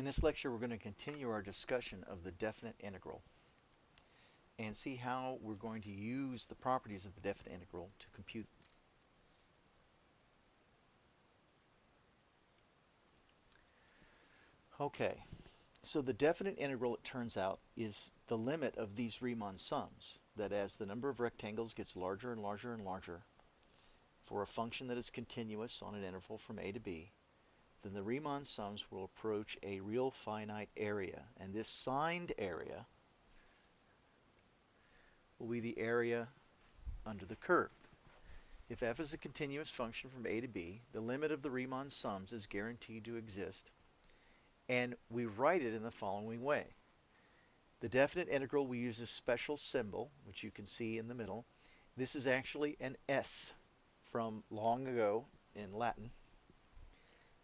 In this lecture, we're going to continue our discussion of the definite integral and see how we're going to use the properties of the definite integral to compute. Okay, so the definite integral, it turns out, is the limit of these Riemann sums, that as the number of rectangles gets larger and larger and larger, for a function that is continuous on an interval from a to b, then the Riemann sums will approach a real finite area, and this signed area will be the area under the curve. If f is a continuous function from a to b, the limit of the Riemann sums is guaranteed to exist, and we write it in the following way. The definite integral, we use a special symbol, which you can see in the middle. This is actually an S from long ago in Latin.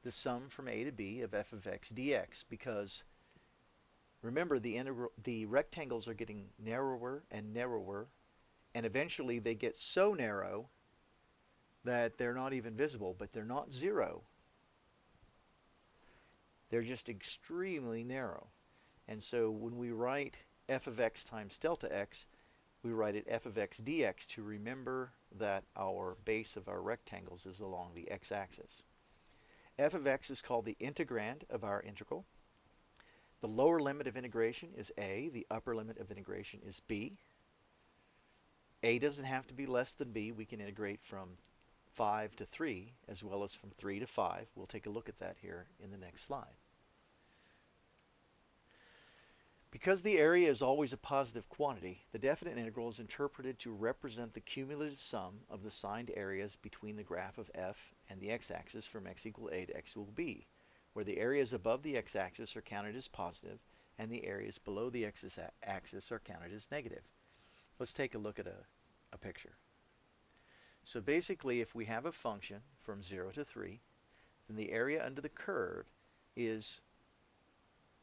The sum from a to b of f of x dx, because remember the rectangles are getting narrower and narrower, and eventually they get so narrow that they're not even visible, but they're not zero. They're just extremely narrow. And so when we write f of x times delta x, we write it f of x dx to remember that our base of our rectangles is along the x-axis. F of x is called the integrand of our integral. The lower limit of integration is a. The upper limit of integration is b. A doesn't have to be less than b. We can integrate from 5 to 3 as well as from 3 to 5. We'll take a look at that here in the next slide. Because the area is always a positive quantity, the definite integral is interpreted to represent the cumulative sum of the signed areas between the graph of f and the x-axis from x equal a to x equal b, where the areas above the x-axis are counted as positive and the areas below the x-axis are counted as negative. Let's take a look at a picture. So basically, if we have a function from 0 to 3, then the area under the curve is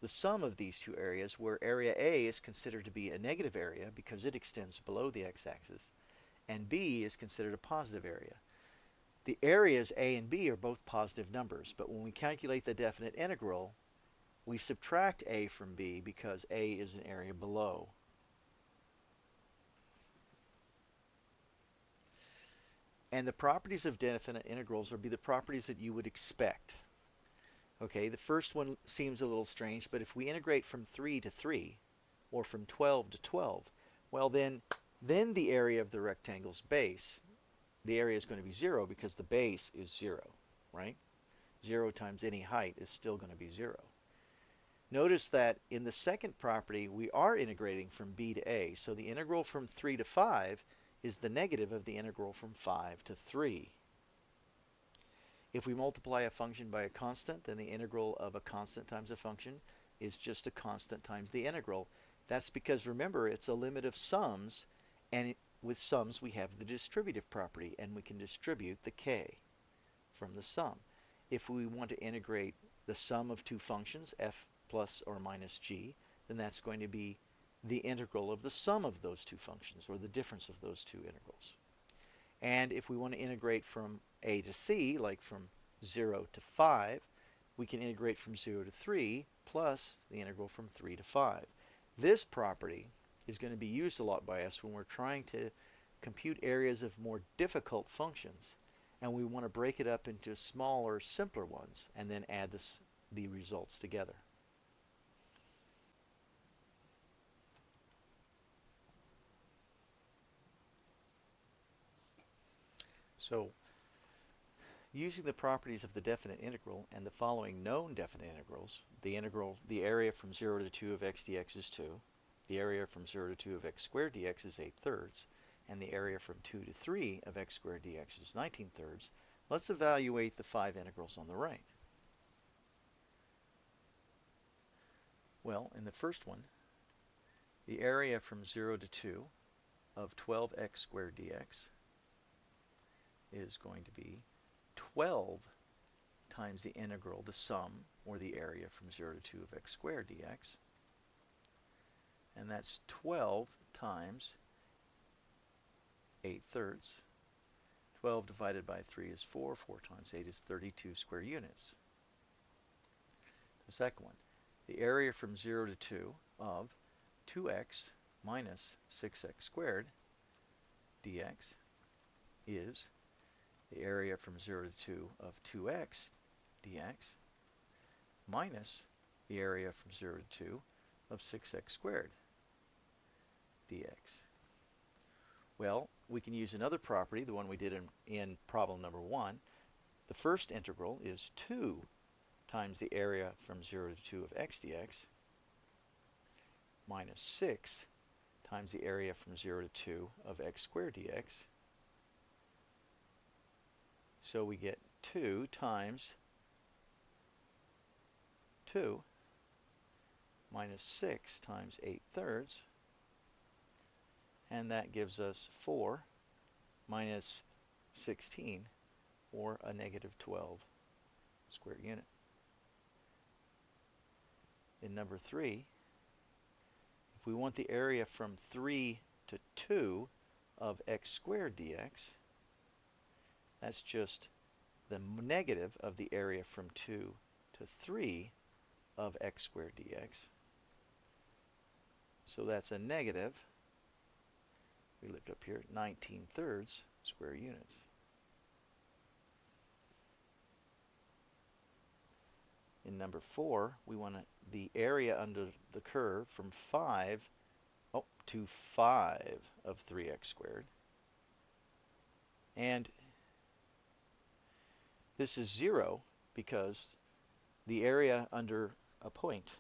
the sum of these two areas, where area A is considered to be a negative area because it extends below the x-axis, and B is considered a positive area. The areas A and B are both positive numbers, but when we calculate the definite integral, we subtract A from B because A is an area below. And the properties of definite integrals will be the properties that you would expect. Okay, the first one seems a little strange, but if we integrate from 3 to 3, or from 12 to 12, well then the area of the rectangle's base, the area is going to be 0 because the base is 0, right? 0 times any height is still going to be 0. Notice that in the second property, we are integrating from b to a, so the integral from 3 to 5 is the negative of the integral from 5 to 3. If we multiply a function by a constant, then the integral of a constant times a function is just a constant times the integral. That's because, remember, it's a limit of sums, and with sums we have the distributive property, and we can distribute the k from the sum. If we want to integrate the sum of two functions, f plus or minus g, then that's going to be the integral of the sum of those two functions, or the difference of those two integrals. And if we want to integrate from a to c, like from 0 to 5, we can integrate from 0 to 3 plus the integral from 3 to 5. This property is going to be used a lot by us when we're trying to compute areas of more difficult functions, and we want to break it up into smaller, simpler ones, and then add the results together. So, using the properties of the definite integral and the following known definite integrals, the area from 0 to 2 of x dx is 2, the area from 0 to 2 of x squared dx is 8/3, and the area from 2 to 3 of x squared dx is 19/3, let's evaluate the 5 integrals on the right. Well, in the first one, the area from 0 to 2 of 12x squared dx is going to be 12 times the integral, the sum, or the area from 0 to 2 of x squared dx. And that's 12 times 8/3. 12 divided by 3 is 4. 4 times 8 is 32 square units. The second one, the area from 0 to 2 of 2x minus 6x squared dx is the area from 0 to 2 of 2x dx minus the area from 0 to 2 of 6x squared dx. Well, we can use another property, the one we did in problem number 1. The first integral is 2 times the area from 0 to 2 of x dx minus 6 times the area from 0 to 2 of x squared dx. So we get 2 times 2 minus 6 times 8/3, and that gives us 4 minus 16, or a negative 12 square unit. In number 3, if we want the area from 3 to 2 of x squared dx, that's just the negative of the area from 2 to 3 of x squared dx. So that's a negative, we look up here, 19/3 square units. In number 4, we want the area under the curve from 5 to 5 of 3x squared. And this is 0 because the area under a point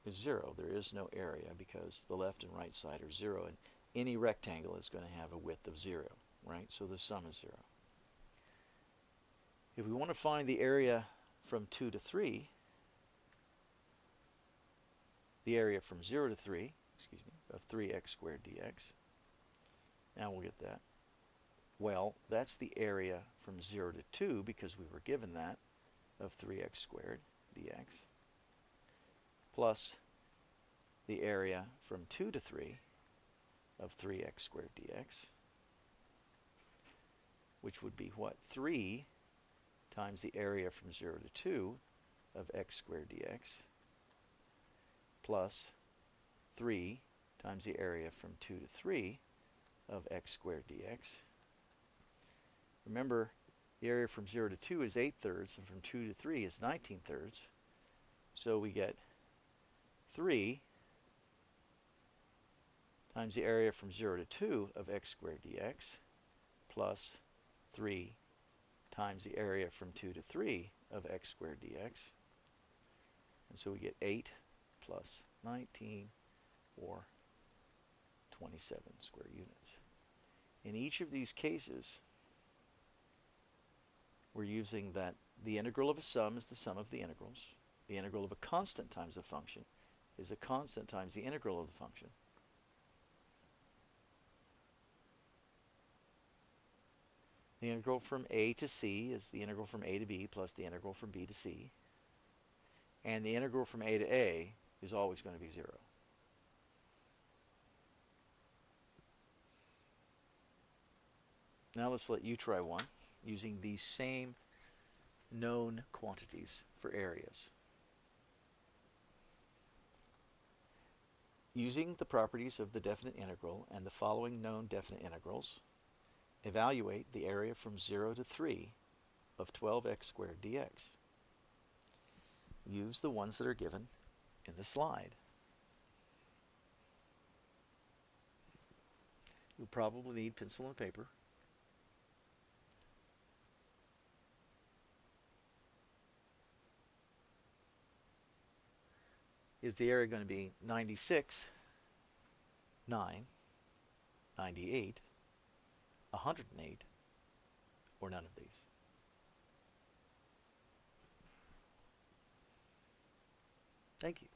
is 0. There is no area because the left and right side are 0, and any rectangle is going to have a width of 0, right? So the sum is 0. If we want to find the area from 2 to 3, the area from 0 to 3, of 3x squared dx, now we'll get that. Well, that's the area from 0 to 2, because we were given that, of 3x squared dx, plus the area from 2 to 3 of 3x squared dx, which would be what? 3 times the area from 0 to 2 of x squared dx, plus 3 times the area from 2 to 3 of x squared dx. Remember, the area from 0 to 2 is 8/3, and from 2 to 3 is 19/3. So we get 3 times the area from 0 to 2 of x squared dx, plus 3 times the area from 2 to 3 of x squared dx. And so we get 8 plus 19, or 27 square units. In each of these cases, we're using that the integral of a sum is the sum of the integrals. The integral of a constant times a function is a constant times the integral of the function. The integral from a to c is the integral from a to b plus the integral from b to c. And the integral from a to a is always going to be 0. Now let's let you try one using these same known quantities for areas. Using the properties of the definite integral and the following known definite integrals, evaluate the area from 0 to 3 of 12x squared dx. Use the ones that are given in the slide. You'll probably need pencil and paper. Is the area going to be 96, 9, 98, 108, or none of these? Thank you.